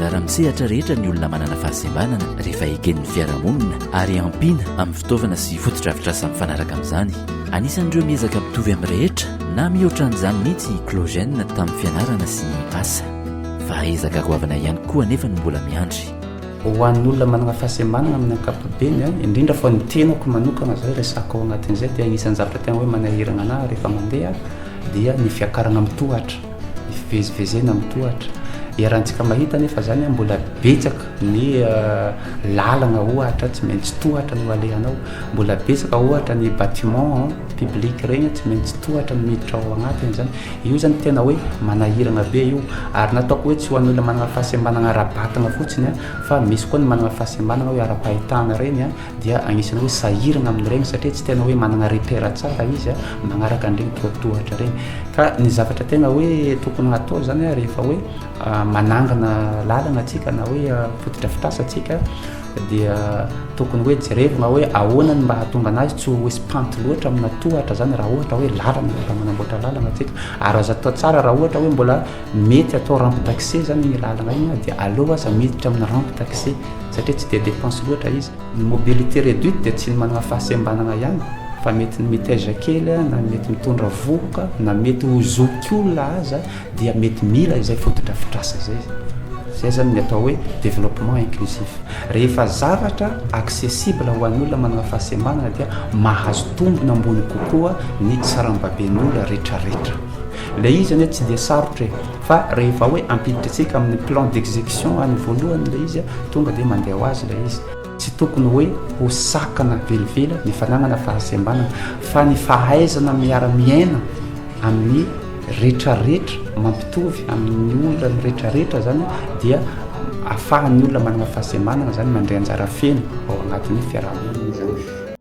anjara misehatra rehetra ny olona manana fahasembanana rehefa eken'ny fiarahamonina ary ampina amin'ny fitaovana sy fotodrafitrasa mifanaraka amin'izany. Anisan'ireo miezaka mitovy amin'ny rehetra na mihoatra an'izany mihitsy Clogène tamin'ny fianarana sy ny asa, fa ezaka goavana ihany koa nefa ny mbola miandry. Ho an'ny olona manana fahasembanana amin'ny ankapobeny, indrindra fa ny tenako manokana zay resaka ao anatin'izay dia anisan'ny zavatra tena hoe manahirana anahy rehefa mandeha dia ny fiakarana amin'ny tohatra, ny fivezivezena amin'ny tohatra. Iarahantsika mahita nefa zany mbola betsaka ny lalana ohatra tsy maintsy tohatra no alehanao, mbola betsaka ohatra ny bâtiment public regny tsy maintsy tohatra no miditra ao agnatiny zany. Io zany tena hoe manahirana be io, ary nataoko hoe tsy ho an'olona manana fahasembanana ara-batana fotsiny fa misy koa ny manana fahasembanana hoe ara-pahitana reny dia agnisan'ny hoe sahirana amin'ireny satria tsy tena hoe manana repère tsara izy magnaraka an'ireny tohatohatra reny. Ka ny zavatra tena hoe tokony hatao zany rehefa hoe manangana lalana atsika na hoe fotodrafitrasa atsika dia tokony hoe jerevina hoe ahoana ny mba hahatonga anazy tsy hoe spanty loatra amina tohatra zany raha ohatra hoe lalana mba manamboatra lalana atsika. Ary azo atao tsara raha ohatra hoe mbola mety atao rampe d'accès zany ny lalana iny dia aleo aza miditra amina rampe d'accès satria tsy dia dépense loatra izy. Ny mobilité réduite dia tsy ny manana fahasembanana ihany fa mety mitaiza kely na mety mitondra vohoka na mety ho zoky olona aza dia mety mila izay fotodrafitrasa zay. Zay zany ny atao hoe développement inclusif. Rehefa zavatra accessible ho an'ny olona manana fahasembanana dia mahazo tombona ambony kokoa ny sarambaben'olona rehetrarehetra. Ilay izy zany tsy dia sarotra fa rehefa hoe ampiditra antsika amin'ny plan d'exécution any voalohany ilay izy tonga dia mandeha ho azy ilay izy. Tsy tokony hoe ho sakana velivela ny fananana fahasembanana fa ny fahaizana miara-miaina amin'ny rehetrarehetra mampitovy amin'ny olona ny rehetrarehetra zany dia ahafahan'ny olona manana fahasembanana zany mandray anjara feno ao anatin'ny fiarahamonina zany.